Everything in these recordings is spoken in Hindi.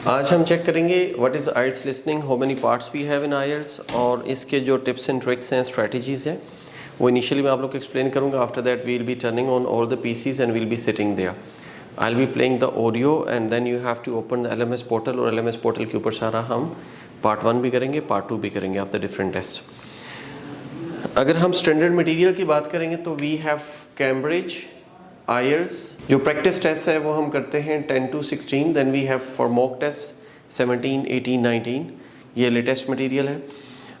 आज हम चेक करेंगे what is IELTS listening, how many parts we have in IELTS, और इसके जो टिप्स एंड ट्रिक्स हैं, स्ट्रेटजीज़ हैं, वो इनिशियली मैं आप लोग को एक्सप्लेन करूँगा. After that we will be turning on all the PCs and will be sitting there. I will be playing the audio and then you have to open the LMS portal, और LMS पोर्टल के ऊपर सारा हम पार्ट 1 भी करेंगे, पार्ट 2 भी करेंगे ऑफ द डिफरेंट टेस्ट. अगर हम स्टैंडर्ड मटेरियल की बात करेंगे तो वी हैव कैम्ब्रिज IELTS. जो प्रैक्टिस टेस्ट है वो हम करते हैं 10 to 16. Then we have for mock test 17, 18, 19. ये लेटेस्ट मटेरियल है.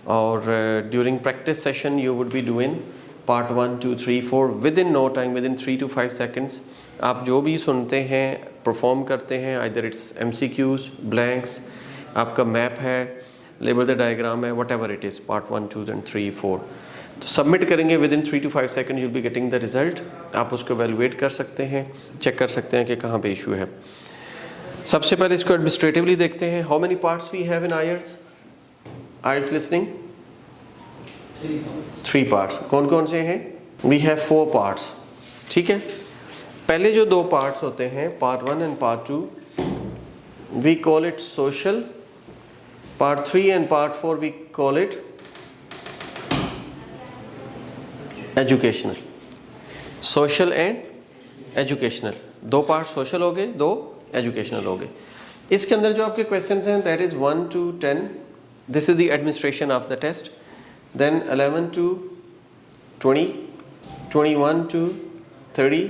और during practice session you would be doing part 1, 2, 3, 4 within no time, within 3 to 5 seconds. आप जो भी सुनते हैं, परफॉर्म करते हैं, आइदर इट्स MCQs, ब्लैंक्स, आपका मैप है, लेबल द डायग्राम है, what ever it is, part 1, 2 and 3, 4. तो सबमिट करेंगे with in 3 to 5 seconds you be getting the result. आप उसको एवेलुएट कर सकते हैं, चेक कर सकते हैं कि कहाँ पे इशू है. सबसे पहले इसको एडमिनिस्ट्रेटिवली देखते हैं. How many parts we have in IELTS listening? 3 parts. कौन कौन से हैं? We have 4 parts. ठीक है. पहले जो 2 पार्ट्स होते हैं, part 1 and part 2, we call it social. Part 3 and part 4 we call it educational. Social and educational. 2 part social हो गए, 2 एजुकेशनल हो गए. इसके अंदर जो आपके क्वेश्चंस हैं that is 1 to 10. This is the administration of the test. Then 11 to 20, 21 to 30,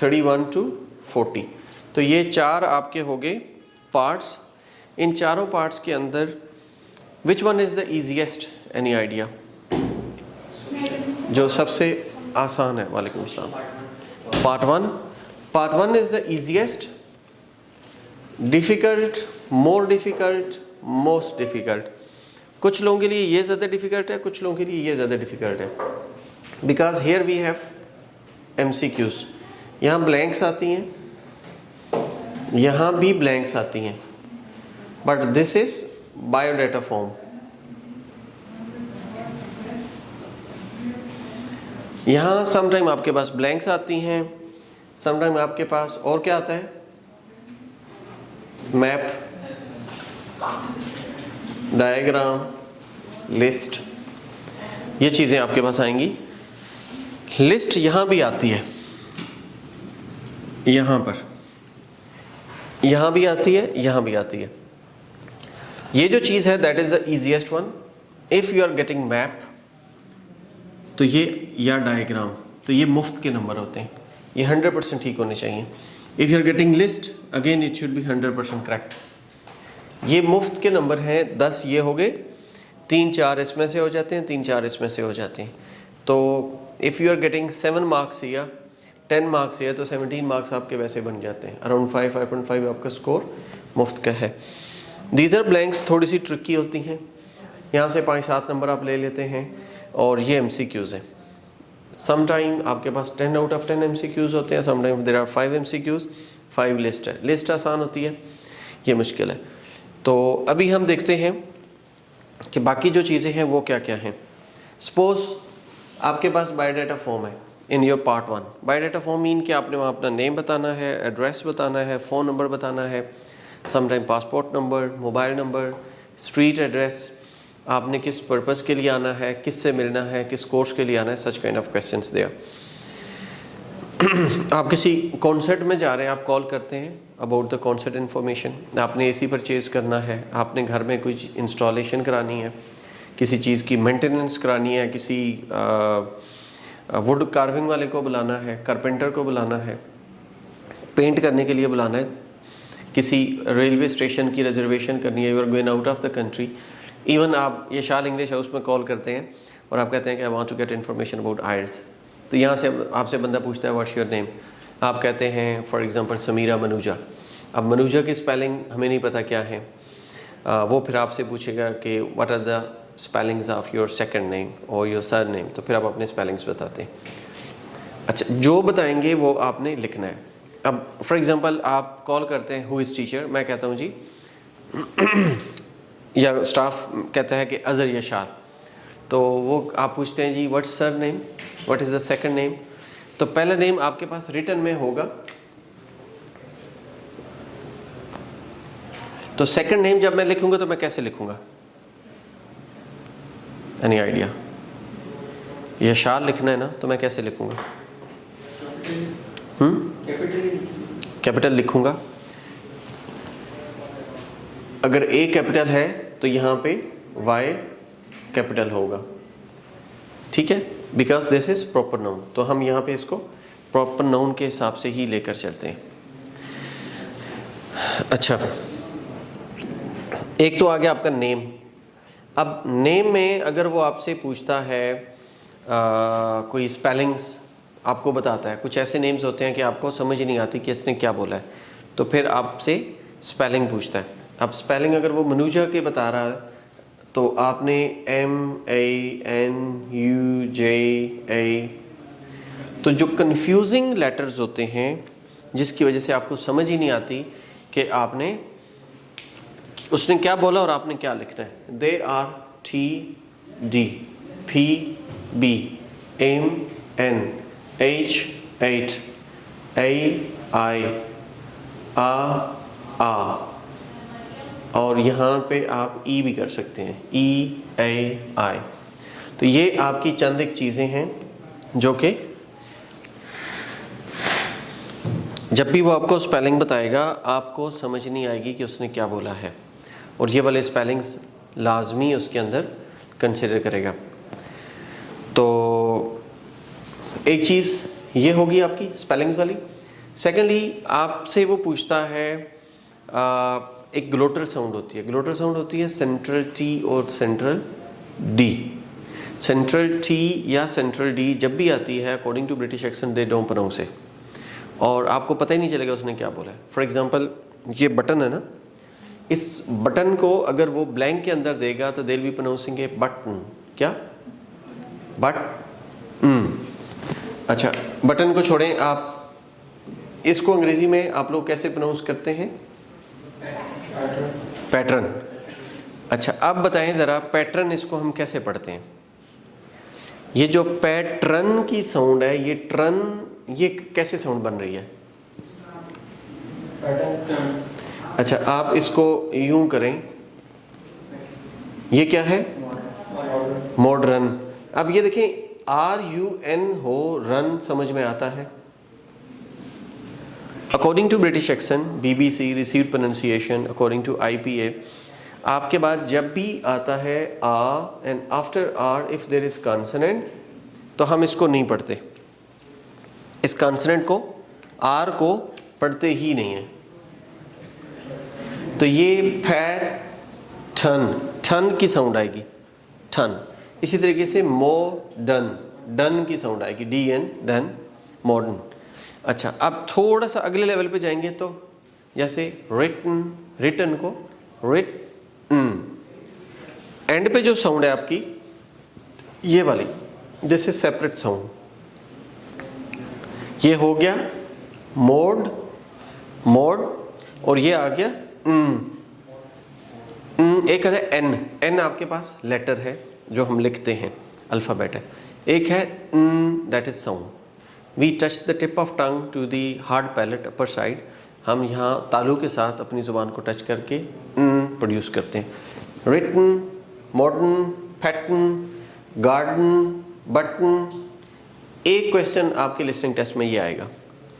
31 to 40. तो ये 4 आपके हो गए पार्ट्स. इन चारों पार्ट्स के अंदर which one is the easiest? Any idea? जो सबसे आसान है. वालेकुम अस्सलाम. Part 1. Part 1 is the easiest. Difficult, more difficult, most difficult. कुछ लोगों के लिए ये ज़्यादा डिफ़िकल्ट है, कुछ लोगों के लिए ये ज़्यादा डिफ़िकल्ट है. Because here we have MCQs. यहाँ ब्लैंक्स आती हैं, यहाँ भी ब्लैंक्स आती हैं, but this is biodata form. यहाँ समटाइम आपके पास ब्लैंक्स आती हैं, समटाइम आपके पास और क्या आता है? मैप, डायग्राम, लिस्ट, ये चीज़ें आपके पास आएंगी. लिस्ट यहाँ भी आती है, यहाँ पर, यहाँ भी आती है, यहाँ भी आती है. ये जो चीज़ है that is the easiest one. If you are getting map तो ये, या डायग्राम, तो ये मुफ्त के नंबर होते हैं, ये 100% ठीक होने चाहिए. If you are getting list again it should be 100% correct. ये मुफ्त के नंबर हैं. 10 ये हो गए, 3-4 इसमें से हो जाते हैं, 3-4 इसमें से हो जाते हैं. तो if you are getting 7 marks या 10 मार्क्स या तो 17 मार्क्स आपके वैसे बन जाते हैं. अराउंड 5.5 आपका स्कोर मुफ्त का है. दीज आर ब्लैंक्स थोड़ी सी ट्रिकी होती हैं. यहाँ से 5-7 नंबर आप ले लेते हैं, और ये MCQs हैं. सम टाइम आपके पास 10 out of 10 MCQs होते हैं, some time there are 5 MCQs, 5 list है. लिस्ट आसान होती है, ये मुश्किल है. तो अभी हम देखते हैं कि बाकी जो चीज़ें हैं वो क्या क्या हैं. सपोज आपके पास बायोडाटा फॉर्म है in your part 1. Biodata form mean कि आपने वहाँ अपना नेम बताना है, एड्रेस बताना है, फ़ोन नंबर बताना है, sometime passport number, mobile number, street address, आपने किस पर्पज़ के लिए आना है, किस से मिलना है, किस कोर्स के लिए आना है, such kind of questions there. आप किसी कॉन्सर्ट में जा रहे हैं, आप कॉल करते हैं अबाउट द कॉन्सर्ट इन्फॉर्मेशन. आपने AC परचेज़ करना है, आपने घर में कुछ इंस्टॉलेशन करानी है, किसी चीज़ की मेंटेनेंस करानी है, किसी वुड कार्विंग वाले को बुलाना है, कारपेंटर को बुलाना है, पेंट करने के लिए बुलाना है, किसी रेलवे स्टेशन की रिजर्वेशन करनी है, you are going out of the country. Even आप यशाल इंग्लिश हाउस में कॉल करते हैं और आप कहते हैं कि I want to get information about IELTS. तो यहाँ से आपसे बंदा पूछता है व्हाट्स योर नेम. आप कहते हैं फॉर एग्जांपल समीरा मनुजा. अब मनुजा की स्पेलिंग हमें नहीं पता क्या है. वो फिर आपसे पूछेगा कि what are the spellings of your second name और योर सर नेम. तो फिर आप अपने स्पेलिंग्स बताते हैं. अच्छा, जो बताएंगे वो आपने लिखना है. अब फॉर एग्जांपल आप कॉल करते हैं हु इज़ टीचर, मैं कहता हूँ जी या स्टाफ कहता है कि अज़र यशाल. तो वो आप पूछते हैं जी what's surname, what is the second name. तो पहला नेम आपके पास रिटन में होगा, तो सेकंड नेम जब मैं लिखूंगा तो मैं कैसे लिखूंगा? Any idea? यशाल लिखना है ना, तो मैं कैसे लिखूंगा? कैपिटल लिखूंगा। अगर ए कैपिटल है तो यहां पे वाई कैपिटल होगा, ठीक है, because this is proper noun. तो हम यहां पे इसको प्रॉपर नाउन के हिसाब से ही लेकर चलते हैं। अच्छा, एक तो आ गया आपका नेम। अब नेम में अगर वो आपसे पूछता है कोई स्पेलिंग्स आपको बताता है, कुछ ऐसे नेम्स होते हैं कि आपको समझ ही नहीं आती कि इसने क्या बोला है, तो फिर आपसे स्पेलिंग पूछता है। अब स्पेलिंग अगर वो मनुजा के बता रहा है तो आपने MANUJA, तो जो कंफ्यूजिंग लेटर्स होते हैं जिसकी वजह से आपको समझ ही नहीं आती कि आपने उसने क्या बोला और आपने क्या लिखना है, they are TD PB MN H8 AI A और यहाँ पे आप E भी कर सकते हैं, EAI। तो ये आपकी चंद एक चीज़ें हैं जो कि जब भी वो आपको स्पेलिंग बताएगा आपको समझ नहीं आएगी कि उसने क्या बोला है, और ये वाले स्पेलिंग्स लाजमी उसके अंदर कंसिडर करेगा। तो एक चीज़ ये होगी आपकी स्पेलिंग्स वाली। सेकेंडली आपसे वो पूछता है एक ग्लोटल साउंड होती है, ग्लोटल साउंड होती है सेंट्रल T और सेंट्रल D। सेंट्रल T या सेंट्रल D जब भी आती है according to British accent they don't pronounce it, और आपको पता ही नहीं चलेगा उसने क्या बोला है। फॉर एग्जांपल ये बटन है ना, इस बटन को अगर वो ब्लैंक के अंदर देगा तो they will be pronouncing A button, क्या अच्छा, बटन को छोड़ें, आप इसको अंग्रेजी में आप लोग कैसे प्रोनाउंस करते हैं? पैटर्न। अच्छा, अब बताएं ज़रा पैटर्न इसको हम कैसे पढ़ते हैं? ये जो पैटर्न की साउंड है, ये ट्रन, ये कैसे साउंड बन रही है? अच्छा, आप इसको यूं करें, ये क्या है? मॉडर्न। अब ये देखें RUN हो, रन समझ में आता है। According to British accent BBC received pronunciation according to IPA, आपके बाद जब भी आता है आ and after R if there is consonant तो हम इसको नहीं पढ़ते, इस कॉन्सोनेंट को आर को पढ़ते ही नहीं है। तो ये फैटन, ठन की साउंड आएगी, ठन। इसी तरीके से मॉडर्न, डन की साउंड आएगी, DN, डन, मॉडर्न। अच्छा, अब थोड़ा सा अगले लेवल पे जाएंगे तो जैसे रिटन, रिटन को रिटन, एंड पे जो साउंड है आपकी ये वाली, दिस इज सेपरेट साउंड, ये हो गया मोड, मोड, और ये आ गया एक है एन, एन आपके पास लेटर है जो हम लिखते हैं, अल्फ़ाबेट है। एक है that is sound, we touch the tip of tongue to the hard palate upper side, हम यहाँ तालू के साथ अपनी ज़ुबान को टच करके प्रोड्यूस करते हैं। Written, modern, pattern, garden, button. एक क्वेश्चन आपके लिसनिंग टेस्ट में ये आएगा,